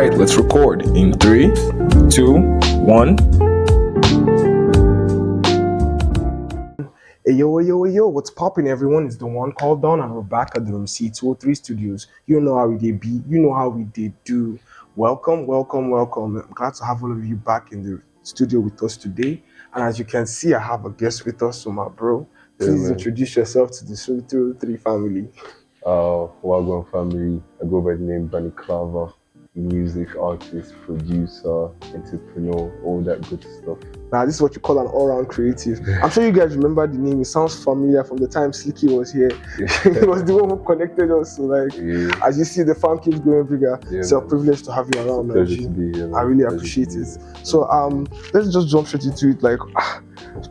Alright, let's record in 3, 2, 1. Hey yo, what's poppin' everyone? It's the one called Don and we're back at the MC203 studios. You know how we did be, you know how we did do. Welcome. I'm glad to have all of you back in the studio with us today. And as you can see, I have a guest with us, so my bro. Please introduce yourself to the 203 family. Wagwan family. I go by the name Bani Clava, music artist, producer, entrepreneur, all that good stuff. Now, this is what you call an all-round creative. I'm sure you guys remember the name. It sounds familiar from the time Sliky was here. He was the one who connected us. So, as you see, the fan keeps growing bigger. It's a privilege to have you around, man. Pleasure to be here, man. I really appreciate it. So, let's just jump straight into it.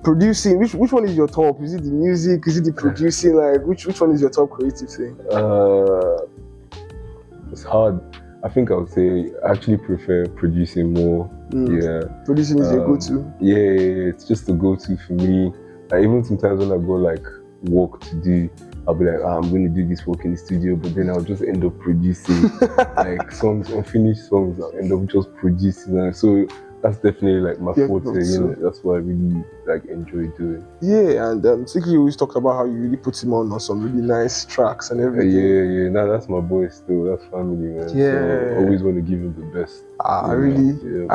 Producing. Which one is your top? Is it the music? Is it the producing? Which one is your top creative thing? It's hard. I think I would say I actually prefer producing more. Yeah. Producing is your go-to? Yeah, it's just a go-to for me. Even sometimes when I go work to do, I'll be like, I'm going to do this work in the studio, but then I'll just end up producing songs, unfinished songs. I'll end up just producing. And so that's definitely my forte. That's what I really enjoy doing. Yeah, and Sliky always talked about how you really put him on some really nice tracks and everything. Yeah. Nah, that's my boy still. That's family, man. Yeah. So I always want to give him the best. I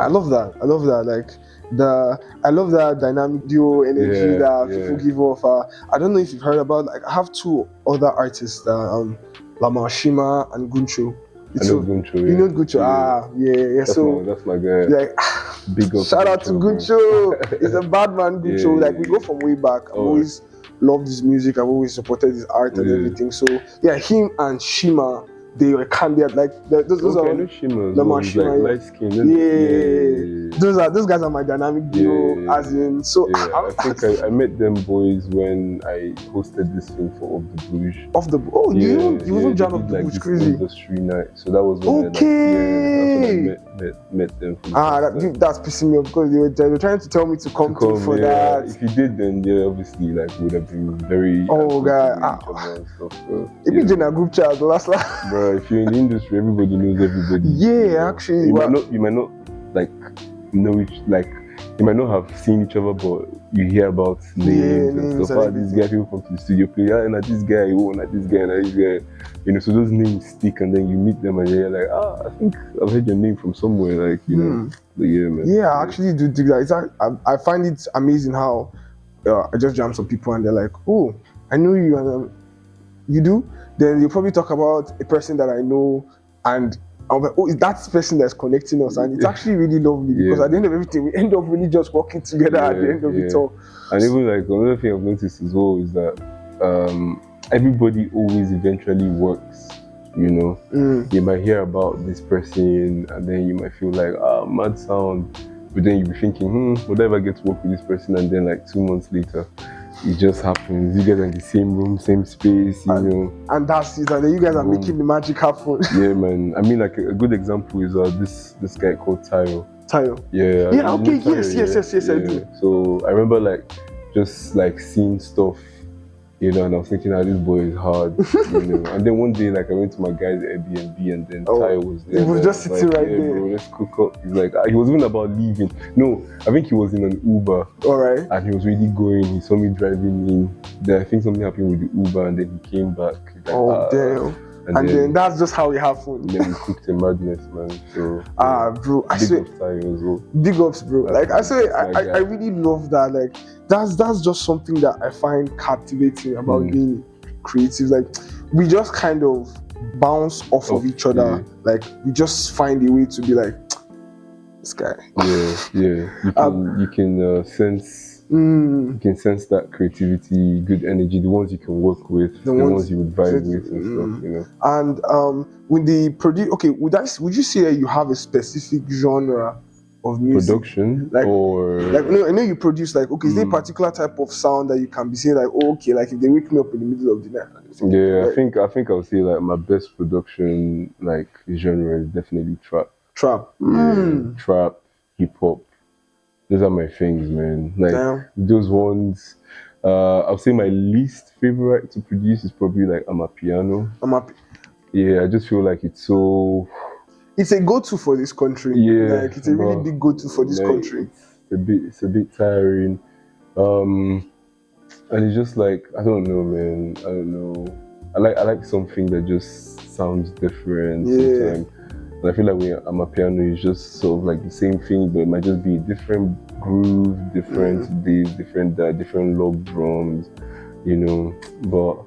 love that. I love that dynamic duo energy that people give off. I don't know if you've heard about. I have two other artists, Lamashima and Guncho. I know Guncho. You know Guncho? Yeah. That's my guy. Big up. Shout out to Guncho. He's a bad man, Guncho. We go from way back. I've always loved his music. I've always supported his art and everything. So him and Shima, they were kind of those are Shima, light skin. Those guys are my dynamic duo. As in, so I think I met them boys when I hosted this thing for Off the Bush. You even jammed Off the Bush, crazy. Industry night. So that was when that's when I met them. That's pissing me off because they were trying to tell me to come for that. If you did, then obviously would have been very. Oh God, if you did a group chat, last. Bro, if you're in the industry, everybody knows everybody. Yeah, actually. You might not know each, you might not have seen each other, but you hear about names and stuff. This guy, people come to the studio play, and this guy, this guy, and this guy. So those names stick, and then you meet them, and you're like, I think I've heard your name from somewhere, But yeah, man. Yeah, I actually do that. I find it amazing how I just jam some people, and they're like, oh, I know you, and you do. Then you'll probably talk about a person that I know, and I'm like, oh, it's that person that's connecting us, and it's actually really lovely because at the end of everything, we end up really just working together at the end of it all. And even another thing I've noticed as well is that everybody always eventually works. You might hear about this person, and then you might feel mad sound, but then you'll be thinking, would I ever get to work with this person? And then 2 months later, it just happens. You guys are in the same room, same space, and that's it. And then you guys are making the magic happen. Yeah, man. I mean, a good example is this guy called Tayo. Tayo. Yeah. Yeah. Okay. Yes. I do. So I remember just seeing stuff, and I was thinking, this boy is hard, And then one day, I went to my guy's Airbnb, and then Tayo was there. He was just sitting right there. Bro, let's cook up. He's he was even about leaving. No, I think he was in an Uber. All right. And he was really going. He saw me driving in. Then I think something happened with the Uber, and then he came back. Damn. And then that's just how it happened. And then we cooked a madness, man. So bro, I swear, big ups, bro. I really love that. That's just something that I find captivating about being creative. We just kind of bounce off of each other. We just find a way to be this guy. Yeah. You can sense. You can sense that creativity, good energy, the ones you can work with, the ones you would vibe with and stuff, And with the would you say that you have a specific genre of music? Production or no, I know you produce is there a particular type of sound that you can be saying if they wake me up in the middle of the night? Yeah, I think I would say my best production genre is definitely trap. Trap. Trap, hip hop. Those are my things, man. Those ones. I'll say my least favorite to produce is probably Amapiano. Yeah, I just feel it's so it's a go-to for this country. Yeah, Like it's a really but, big go-to for this like, country. It's a bit tiring. And it's just like, I don't know, man. I don't know. I like something that just sounds different sometimes. And I feel like when I'm a piano, it's just sort of like the same thing, but it might just be a different groove, different bass, different log drums, you know. But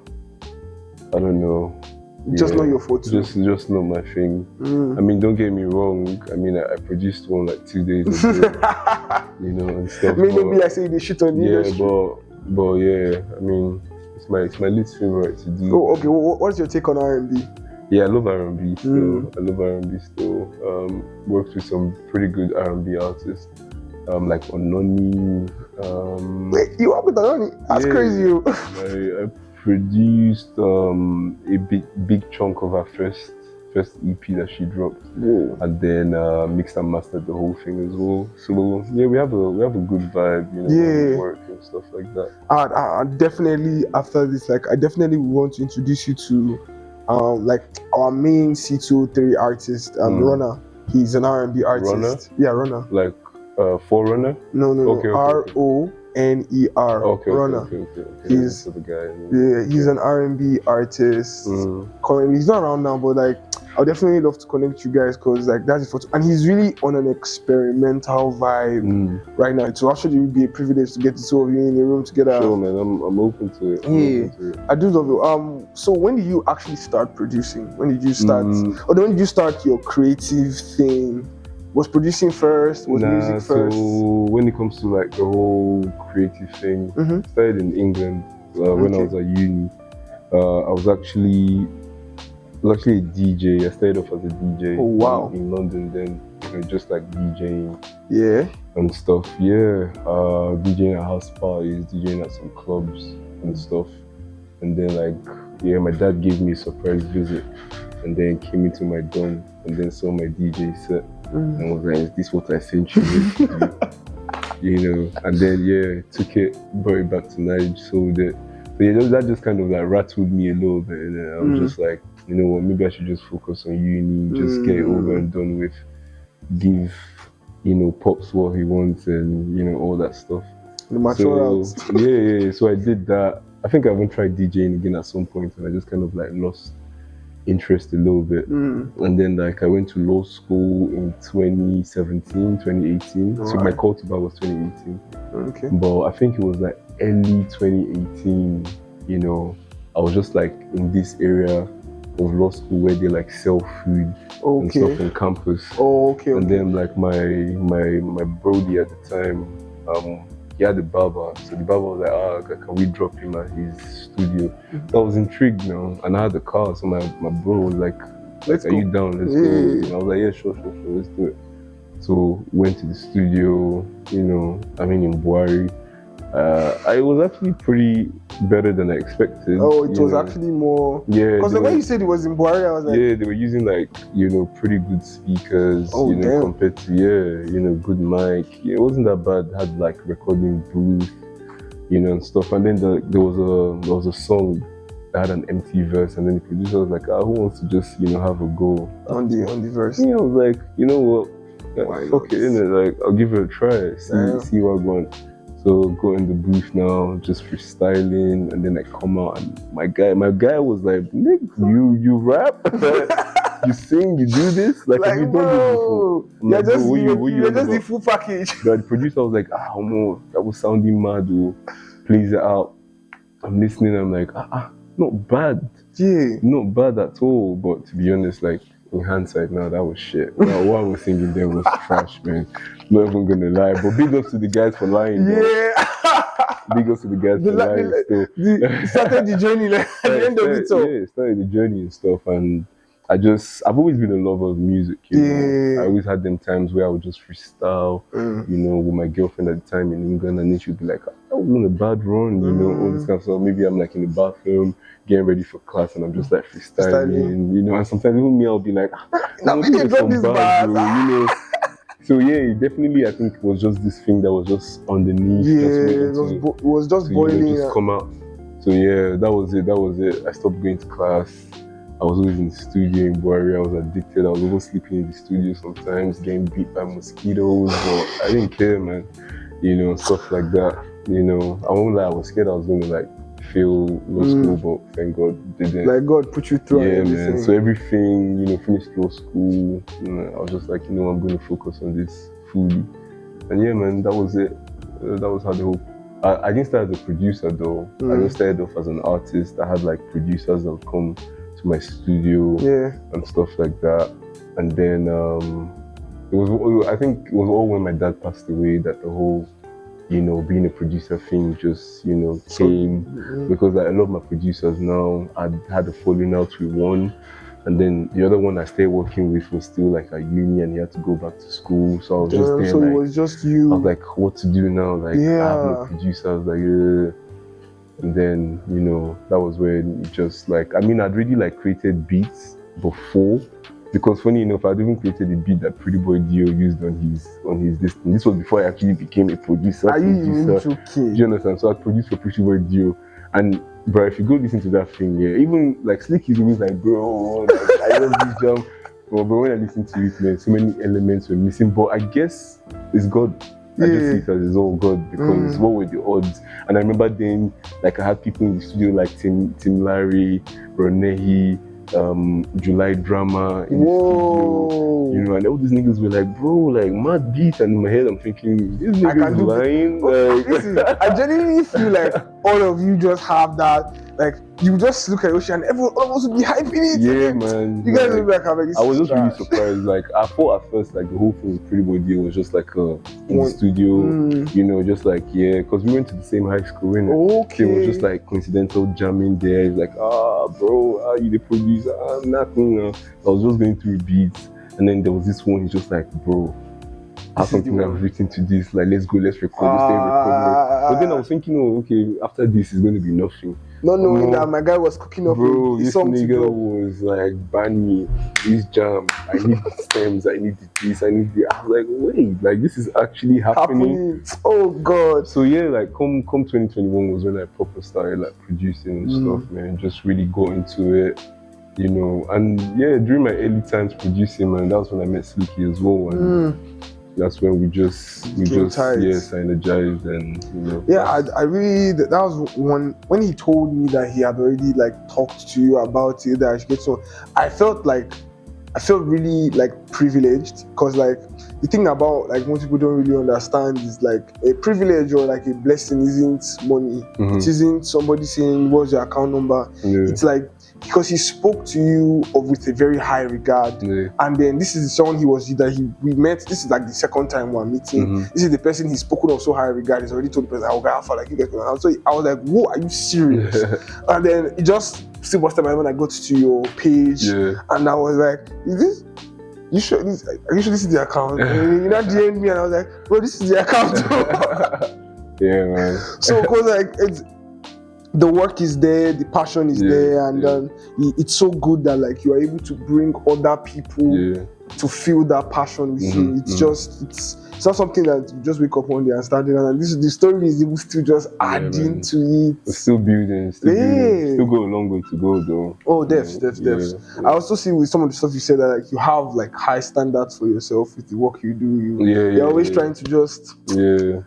I don't know. Just not your fault. Just not my thing. I mean, don't get me wrong. I mean, I produced one like 2 days ago, you know, and stuff. I mean, maybe I say they shit on the industry. But yeah, I mean, it's my least favorite to do. Oh, okay. What's your take on R&B? Yeah, I love R&B still. I love R&B still. Worked with some pretty good R&B artists, like Ononi. Wait, you work with Ononi? That's crazy. I produced a big chunk of her first EP that she dropped, and then mixed and mastered the whole thing as well. So yeah, we have a good vibe, you know, when we work and stuff like that. I definitely, after this, like, I definitely want to introduce you to like our main C203 artist, Runner. He's an R&B artist. Runner? Yeah, Runner. Like Forerunner? No. Okay. RONER. Okay. Runner. Okay. He's the guy. Yeah, he's an R&B artist. Currently, he's not around now, but like, I'd definitely love to connect you guys because like that's his photo, and he's really on an experimental vibe right now. So actually, it would be a privilege to get the two of you in a room together. Sure, man. I'm open to it. I do love it. So when did you actually start producing? When did you start? Or when did you start your creative thing? Was producing first? Was music first? So when it comes to like the whole creative thing, I started in England when I was at uni. I was actually a DJ. I started off as a DJ in London then, you know, just like DJing and stuff. Yeah, DJing at house parties, DJing at some clubs and stuff. And then like, my dad gave me a surprise visit and then came into my dorm and then saw my DJ set and was like, is this what I sent you with? You know, and then took it, brought it back to Nigeria, sold it. So that just kind of like rattled me a little bit, and then I was just like, you know what, maybe I should just focus on uni, just get it over and done with, give, you know, Pops what he wants and, you know, all that stuff. The mature yeah, so I did that. I think I haven't tried DJing again at some point, and I just kind of like lost interest a little bit. And then like I went to law school in 2017, 2018. So my cultivar was 2018. Okay. But I think it was like early 2018, you know, I was just like in this area of law school where they like sell food and stuff on campus. And then like my brody at the time, he had a barber. So the barber was like, can we drop him at his studio? So I was intrigued now, and I had a car. So my bro was like, are you down? Let's go. And I was like, yeah, sure, let's do it. So went to the studio, you know, I mean in Buhari. It was actually pretty better than I expected. Oh, it was actually more. Yeah. Because the way you said it was in Buhari, I was like. Yeah, they were using like, you know, pretty good speakers, you know, compared to, you know, good mic. It wasn't that bad. It had like recording booth, you know, and stuff. And then there was a song that had an empty verse, and then the producer was like, who wants to just, you know, have a go on the verse? Yeah, I was like, you know what? Fuck it, innit? Like, I'll give it a try. See what I want. So go in the booth now, just freestyling, and then I come out, and my guy was like, Nick, you rap? You sing, you do this? Like, have you done this before? You're just the full package. But the producer was like, no, that was sounding mad, plays it out. I'm listening, I'm like, not bad. Yeah. Not bad at all. But to be honest, like, in hindsight now, that was shit. Now, what I was singing there was trash, man. Not even gonna lie. But big ups to the guys for lying. Yeah. Big ups to the guys for lying still. Started the journey, like, at the end of it all. Yeah, started the journey and stuff. And I've always been a lover of music, you know. I always had them times where I would just freestyle, you know, with my girlfriend at the time in England, and then she'd be like, that wasn't a bad run, you know, all this kind of stuff. Maybe I'm like in the bathroom, getting ready for class, and I'm just like freestyling, you know, and sometimes even me, I'll be like, now we can drop this bars, you know. So yeah, definitely, I think it was just this thing that was just underneath. It was just boiling. You know, just come out. So yeah, that was it. I stopped going to class. I was always in the studio in Buari. I was addicted. I was even sleeping in the studio sometimes, getting beat by mosquitoes, but I didn't care, man. You know, stuff like that. You know, I won't lie, I was scared I was going to like fail law school, but thank God didn't. Like God put you through Yeah, everything. man. So everything, you know, finished law school. You know, I was just like, you know, I'm going to focus on this fully. And yeah, man, that was it. That was how the whole. I didn't start as a producer though. I just started off as an artist. I had like producers that would come to my studio and stuff like that. And then it was. I think it was all when my dad passed away that the whole, you know, being a producer thing just, you know, came, because like, a lot of my producers now, I had a falling out with one, and then the other one I stayed working with was still like at uni and he had to go back to school. So I was just there. So like, it was just you. I was like, what to do now? Like, I have no producer. I was like, yeah. And then, you know, that was when it just like, I mean, I'd really like created beats before, because funny enough, I'd even created a beat that Pretty Boy Dio used on his this thing. This was before I actually became a producer. Are you even joking? Do you understand? So I produced for Pretty Boy Dio, and bro, if you go listen to that thing, yeah, even like Sliky is always like, bro, like, I love this jam. But when I listen to it, man, so many elements were missing. But I guess it's God. I just see it as it's all God, because what were the odds? And I remember then, like, I had people in the studio like Tim Larry, Ronehi, July Drama in the studio, you know, and all these niggas were like, bro, like mad beat, and in my head I'm thinking, this nigga's lying. Like, I genuinely feel like all of you just have that, like, you just look at Ocean and everyone almost be hyping it. Yeah, man. You guys look like having this. I was just really surprised. Like, I thought at first, like, the whole thing with Pretty Boy Deal was just like in the studio, you know, just like, yeah, because we went to the same high school, innit? Okay. It was just like coincidental jamming there. It's like, bro, you the producer? I'm not, you know. I was just going through beats, and then there was this one. He's just like, bro, I have something I've written to this. Like, let's go, let's record this. But then I was thinking, oh, okay, after this is going to be nothing. Not knowing that my guy was cooking up this nigga was like, Bani, this jam, I need the stems, I need this, I need the. I was like, wait, like this is actually happening. Oh God. So yeah, like come 2021 was when I proper started like producing and stuff, man. Just really got into it, you know. And yeah, during my early times producing, man, that was when I met Sliky as well. And that's when we just synergized, and you know. Yeah, I really, that was one, when he told me that he had already like talked to you about it, that I should get so, I felt really like privileged, because like the thing about like most people don't really understand is like a privilege or like a blessing isn't money. It isn't somebody saying what's your account number. It's like, because he spoke to you with a very high regard, and then this is someone we met. This is like the second time we're meeting. This is the person he's spoken of so high regard. He's already told the person, "I will get alpha like you guys." So I was like, "Whoa, are you serious?" And then it just still was time when I got to your page, and I was like, "Is this? You sure this? Are you sure this is the account?" And you know, DM'd me, and I was like, "Bro, this is the account." Yeah, man. So because like the work is there, the passion is there, and it's so good that like you are able to bring other people to feel that passion with you. It's just it's not something that you just wake up one day and start doing. And the story is even still just adding to it. It's still building, still got a long way to go though. Oh, def. I also see with some of the stuff you said that like you have like high standards for yourself with the work you do. You're always trying to just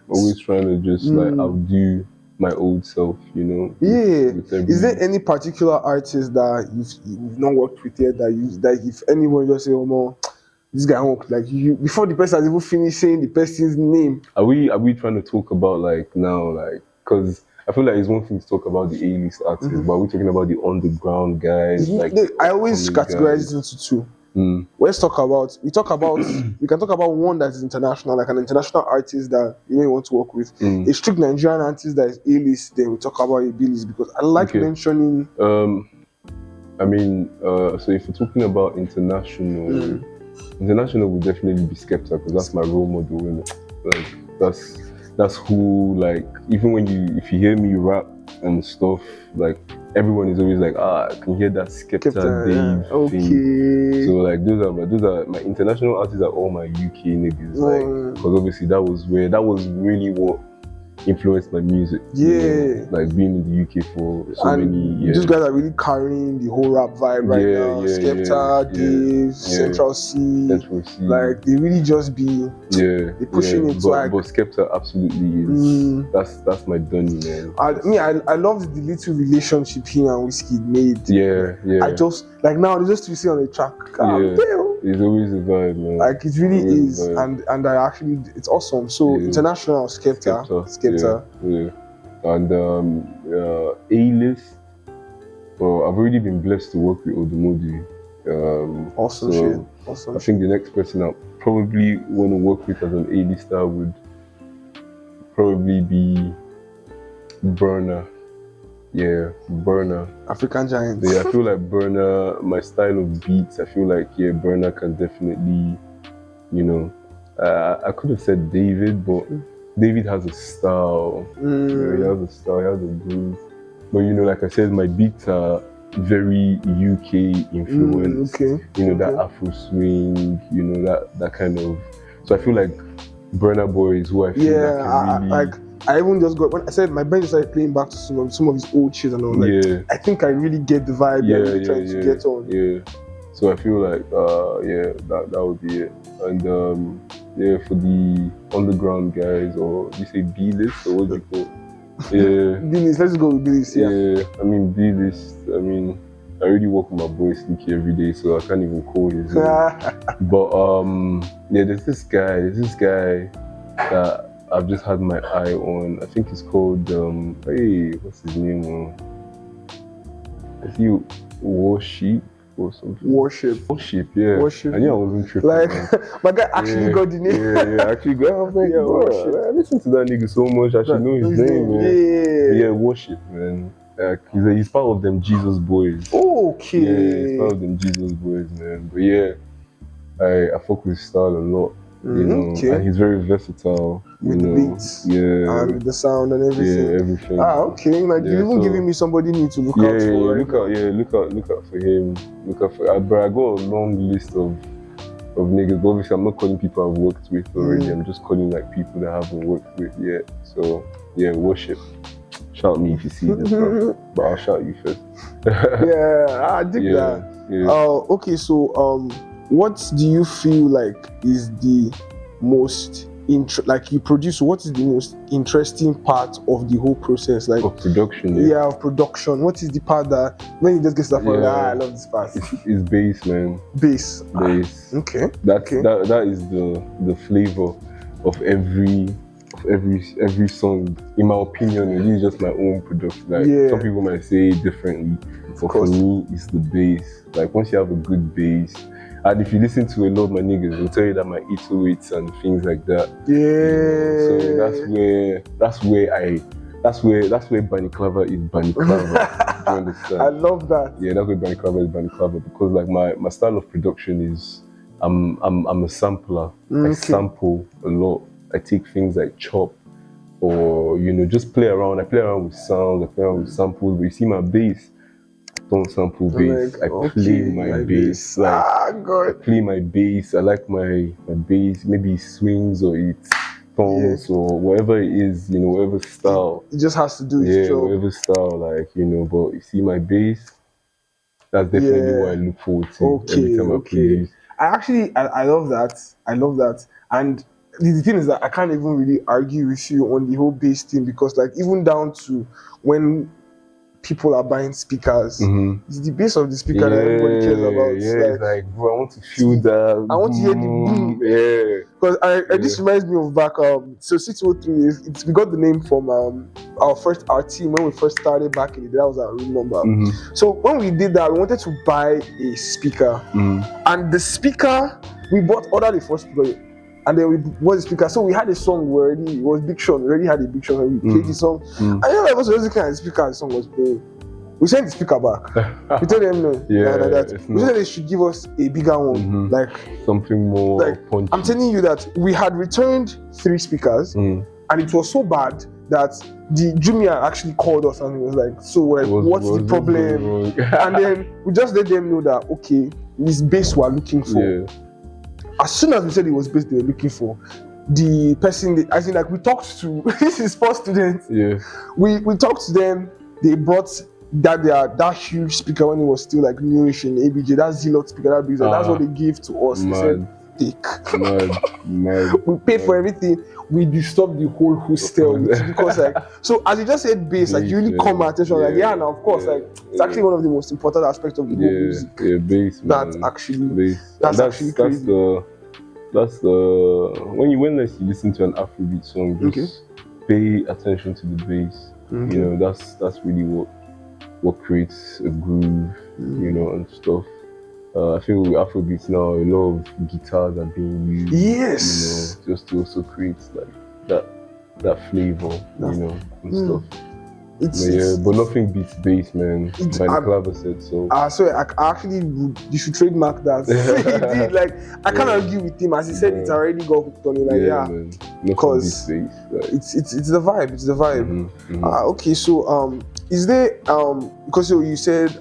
always trying to just like outdo my old self, you know. Is there any particular artist that you've not worked with yet that if anyone just say, "Oh no, this guy won't," like you before the person has even finished saying the person's name? Are we trying to talk about like now, like, because I feel like it's one thing to talk about the A-list artists, but we're talking about the underground guys. Like, I always categorize it into two. We can talk about one that is international, like an international artist that you know you want to work with. A strict Nigerian artist that is A-list, then we talk about a B-list, because I like mentioning. I mean, so if you're talking about international would definitely be Skepta, because that's my role model, innit? Like that's who, like, even if you hear me rap and stuff, like everyone is always like, I can hear that Skepta Dave thing. So like those are my international artists, are all my UK niggas, like, because obviously that was really what influenced my music. Yeah. Like being in the UK for so many years. These guys are really carrying the whole rap vibe right now. Skepta, Dave, Central C. Like they really just be they pushing it. But Skepta absolutely is that's my Donny, man. I love the little relationship he and Whiskey made. Yeah. I just like now they just to see on the track. It's always a vibe, man. Like it really is, and I actually it's awesome. So international Skepta. Yeah. And A-list. Well, I've already been blessed to work with Odumodu. Awesome shit. Awesome. I think the next person I probably want to work with as an A-lister would probably be Burner. Yeah, Burner. African Giants. Yeah, I feel like Burner, my style of beats, I feel like, Burner can definitely, I could have said David, but David has a style. He has a style, he has a groove. But, like I said, my beats are very UK influenced. That Afro swing, that kind of. So I feel like Burna Boy is who I feel I even just got when I said my band started playing back to some of his old shit and I was like, I think I really get the vibe you're trying to get on. Yeah. So I feel like that would be it. And for the underground guys, or you say B-list or what do you call it? Yeah. B-list, let's go with B-list, yeah. I mean B-list, I already work with my boy Sliky every day, so I can't even call his name. But there's this guy that I've just had my eye on. I think it's called what's his name? Is he Worship or something? Worship, yeah. Worship. I knew I wasn't tripping. Like my guy actually got the name. Yeah, actually got. I was like, Worship. I listen to that nigga so much. I should know his name, man. Yeah, Worship, man. He's part of them Jesus boys. Okay. Yeah, he's part of them Jesus boys, man. But yeah, I fuck with his style a lot. And he's very versatile. With the beats, and with the sound and everything. Yeah, everything. Okay. Like you're even giving me somebody need to look out for. Look out for him. But I got a long list of niggas. But obviously, I'm not calling people I've worked with already. I'm just calling like people that I haven't worked with yet. So yeah, Worship. Shout me if you see this, bro. But I'll shout you first. I dig that. Yeah. Okay. So what do you feel like is the most like you produce? What is the most interesting part of the whole process? Like of production. Of production. What is the part that when you just get stuff like I love this part? It's bass, man. Bass. Okay. That is the flavor of every song. In my opinion, it is just my own production. Like some people might say it differently, but for me, it's the bass. Like once you have a good bass. And if you listen to a lot of my niggas, they'll tell you that my 808s and things like that. So that's where Bani Clava is Bani Clava. Do you understand? I love that. Yeah, that's where Bani Clava is Bani Clava, because like my style of production is I'm a sampler. I sample a lot. I take things like chop or just play around. I play around with sounds, I play around with samples, but you see my bass. Don't sample bass. I play my bass. I play my bass. I like my bass. Maybe it swings or it tones or whatever it is, whatever style. It just has to do its job. Whatever style, But you see my bass. That's definitely what I look forward to every time I play. I love that. I love that. And the thing is that I can't even really argue with you on the whole bass thing, because like even down to when people are buying speakers, it's the bass of the speaker that everybody cares about. It's like, bro, I want to feel that. I want to hear the boom. Because this reminds me of back. So 603 we got the name from our team when we first started back in the day. That was our room number. So when we did that, we wanted to buy a speaker, and the speaker we ordered the first speaker. And then we bought the speaker. So we had a song already. It was Big Sean. We already had a Big Sean. And we played the song. And I was looking at the speaker and the song was playing. We sent the speaker back. We told them no. We said they should give us a bigger one. Like something more punchy. I'm telling you that we had returned 3 speakers and it was so bad that the Jumia actually called us and he was like, so what's the problem? And then we just let them know that, okay, this bass we're looking for. As soon as we said it was bass they were looking for, the person, as in like we talked to this is sports students. Yeah. We talked to them. They brought that huge speaker when it was still like newish in ABJ. That Zilot speaker, that big, that's what they gave to us. They said, take. Mad. We paid for everything. We disturbed the whole hostel because like, so as you just said bass, like you really caught my attention. Like now of course like it's actually one of the most important aspects of the whole music. Yeah, bass. That's actually actually crazy. That's the when you listen to an Afrobeat song, just pay attention to the bass. You know, that's really what creates a groove, you know, and stuff. I feel with Afrobeats now, a lot of guitars are being used. Yes. You know, just to also create like that flavor, you know, and stuff. But nothing beats bass, man. Bani Clava said so. So you should trademark that. He did. Like I can't argue with him, as he said it's already got hooked on it. Like because it's the vibe. It's the vibe. Okay, so is there because you said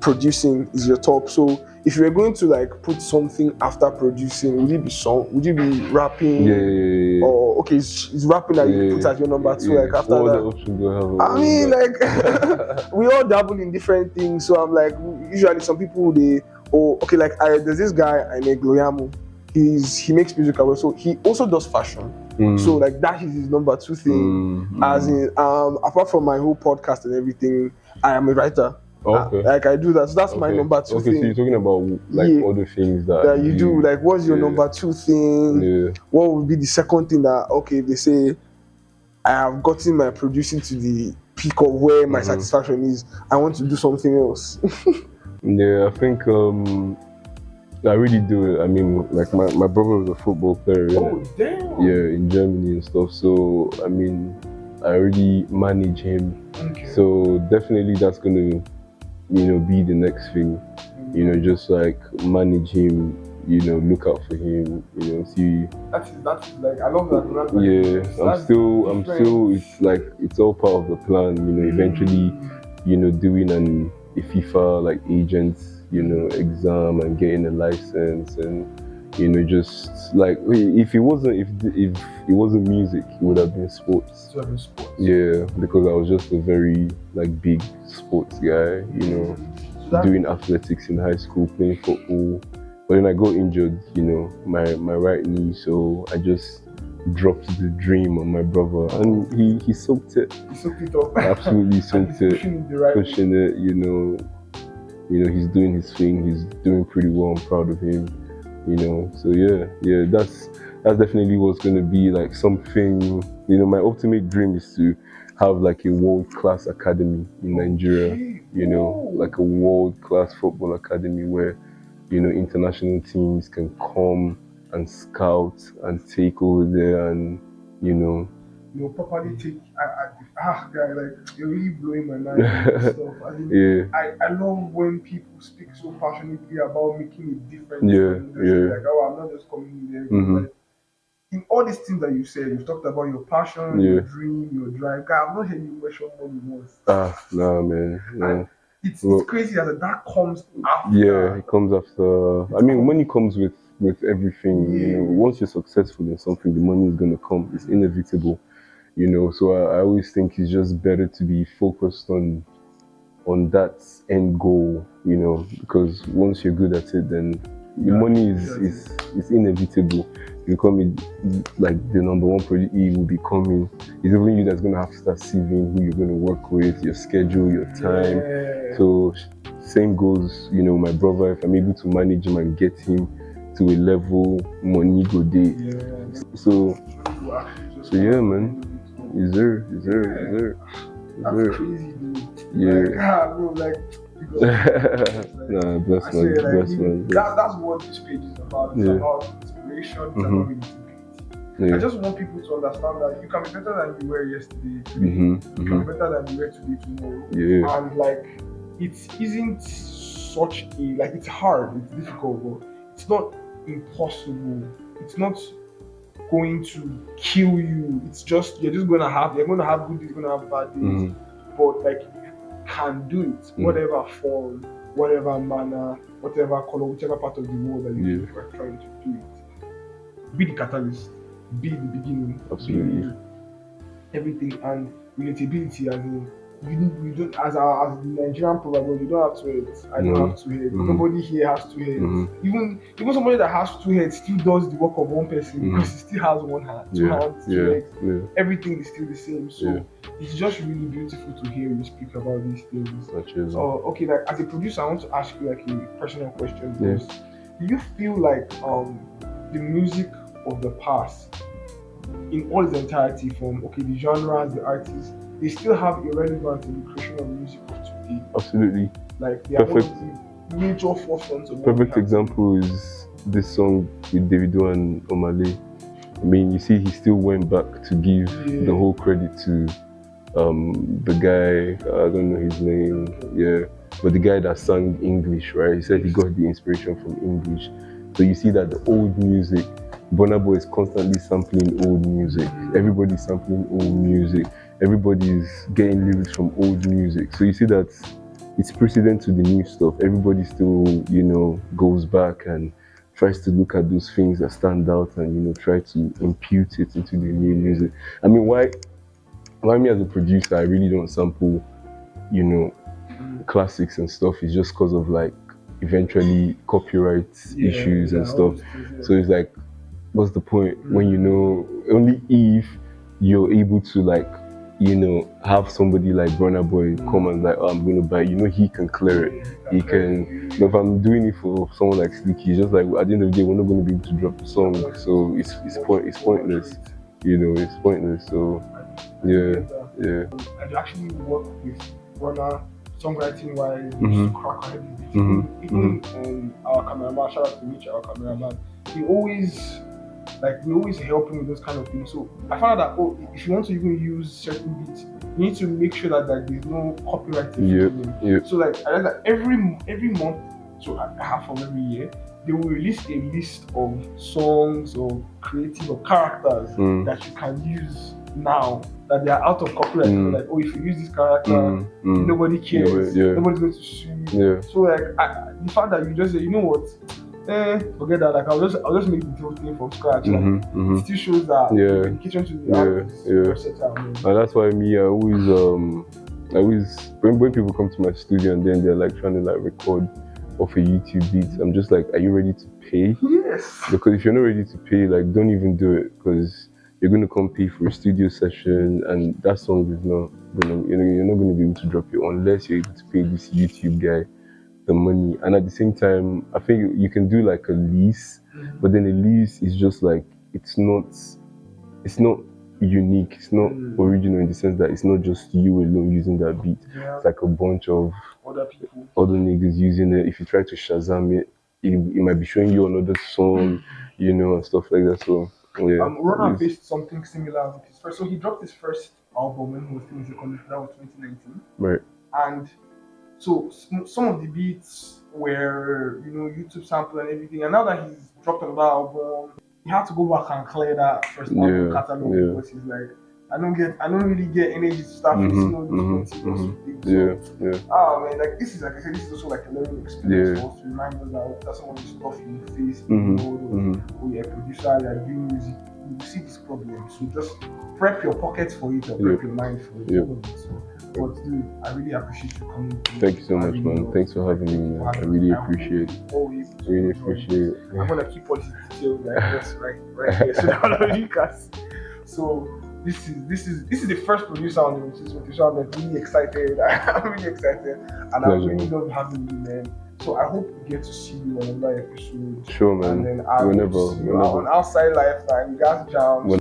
producing is your top. So if you were going to like put something after producing, would it be song? Would you be rapping? Yeah. Or okay, it's rapping that you put as your number two. Like after what that. Other options do I have? I mean, like we all dabble in different things. So I'm like, usually some people like there's this guy I know, Gloyamu. He makes music as well. So he also does fashion. So like that is his number two thing. As in apart from my whole podcast and everything, I am a writer. Okay. Like I do that. So that's my number two thing. So you're talking about like other things that you do. Like what's your number two thing? Yeah. What would be the second thing that they say I have gotten my producing to the peak of where my satisfaction is. I want to do something else. Yeah, I think I really do it. I mean, like my brother was a football player. Oh, damn. Yeah, in Germany and stuff. So I mean, I already manage him. Okay. So definitely that's gonna, you know, be the next thing. You know, just like manage him. You know, look out for him. You know, see. That's like I love that. Yeah, I'm still. It's like it's all part of the plan. You know, eventually, you know, doing a FIFA like agent, you know, exam and getting a license, and you know, just like if it wasn't music, it would have been sports. Yeah, because I was just a very like big sports guy. You know, doing athletics in high school, playing football. But then I got injured, you know, my right knee, so I just dropped the dream on my brother, and he soaked it. He soaked it up. Absolutely soaked it, pushing it. You know, he's doing his thing. He's doing pretty well. I'm proud of him. You know, so yeah, that's definitely what's gonna be like something. You know, my ultimate dream is to have like a world-class academy in Nigeria. You know, like a world-class football academy where, you know, international teams can come and scout and take over there, and you know, properly take. Guy, like you're really blowing my mind and stuff. I love when people speak so passionately about making a difference. Like, I'm not just coming in there. Like, in all these things that you said, you've talked about your passion, your dream, your drive. God, I've not heard you mention money once. Nah, man. No. It's crazy that comes after. Yeah, it comes after. I mean, money comes with everything. You know, once you're successful in something, the money is gonna come. It's inevitable. You know, so I always think it's just better to be focused on that end goal. You know, because once you're good at it, then the money is inevitable. You become like the number one project. It will be coming. It's even you that's gonna have to start saving who you're gonna work with, your schedule, your time. So same goes, you know, my brother. If I'm able to manage him and get him to a level, money go day. So yeah, man. Is there? That's crazy, dude. Yeah. Bro, like. Nah, bless man. That's what this page is about. It's about inspiration. It's about creativity. I just want people to understand that you can be better than you were yesterday. You can be better than you were today, tomorrow. And like, it isn't such a like. It's hard. It's difficult, but it's not impossible. It's not going to kill you. It's just you're going to have good days, you're going to have bad days. But like, you can do it, whatever form, whatever manner, whatever color, whichever part of the world that you are trying to do it. be the catalyst, be the beginning, Absolutely. be everything, and relatability as in you don't as the Nigerian proverb, you don't have two heads. I don't have two heads. Nobody here has two heads. Even somebody that has two heads still does the work of one person because he still has one hand, two hands, two legs. Everything is still the same. So it's just really beautiful to hear you speak about these things. So okay, like as a producer, I want to ask you like a personal question. Because do you feel like the music of the past in all its entirety, from the genres, the artists, they still have a relevance in the creation of music of today? Absolutely. Like they are one of the major forefronts of perfect example is this song with Davido and Omale. I mean, you see, he still went back to give the whole credit to the guy, I don't know his name, but the guy that sang English, right? He said he got the inspiration from English. So you see that the old music, Burna Boy is constantly sampling old music. Everybody's sampling old music. Everybody's getting lyrics from old music. So you see that it's precedent to the new stuff. Everybody still, goes back and tries to look at those things that stand out and, try to impute it into the new music. I mean, why me as a producer, I really don't sample, classics and stuff. It's just because of like eventually copyright issues and stuff. So it's like, what's the point when only if you're able to like have somebody like Burna Boy come and like, I'm gonna buy, he can clear it. He can. If I'm doing it for someone like Sliky, it's just like at the end of the day, we're not gonna be able to drop the song, so it's pointless. It's pointless. So And you actually work with Burna songwriting wise, to crack everything. Even our cameraman, shout out to Mitch, our cameraman, we always help him with those kind of things. So I found out that if you want to even use certain beats, you need to make sure that there's no copyright infringement. So like I read that every month, so I have from every year, they will release a list of songs or creative or characters that you can use now that they are out of copyright. So like, if you use this character, nobody cares. Nobody's going to sue you. So like the fact that you just say, you know what, forget that. Like I'll just make the whole thing from scratch. It still shows that dedication to the artist. And that's why me, I always when people come to my studio and then they're like trying to like record off a YouTube beat, I'm just like, are you ready to pay? Yes. Because if you're not ready to pay, like don't even do it, because you're gonna come pay for a studio session and that song is not gonna, you're not gonna be able to drop it unless you're able to pay this YouTube guy the money. And at the same time, I think you can do like a lease, but then a lease is just like, it's not unique, it's not original in the sense that it's not just you alone using that beat. It's like a bunch of other niggas using it. If you try to Shazam it, it might be showing you another song, and stuff like that. So Rona faced something similar with his first. So he dropped his first album when he was still in secondary school. That was 2019. Right. And so some of the beats were, YouTube sample and everything. And now that he's dropped another album, he had to go back and clear that first album catalog because he's like, I don't really get energy to start facing all these things. Oh man, like this is, like I said, this is also like a learning experience for us to remind us that that's some of the stuff you face in the world. You're a producer, you're doing music, you see this problem. So just prep your pockets for it or prep your mind for it. But dude, I really appreciate you coming. Thank you so much, man. Thanks for having me, man. I really appreciate it. Always. Really appreciate it. I'm gonna keep all these details like this right here so that all of you guys. So this is the first producer on the Rotation, so I'm like really excited. I'm really excited, and I really love having you, man. So I hope we get to see you on another episode. Sure, man. And then I will see you on Outside Lifetime. You guys jam.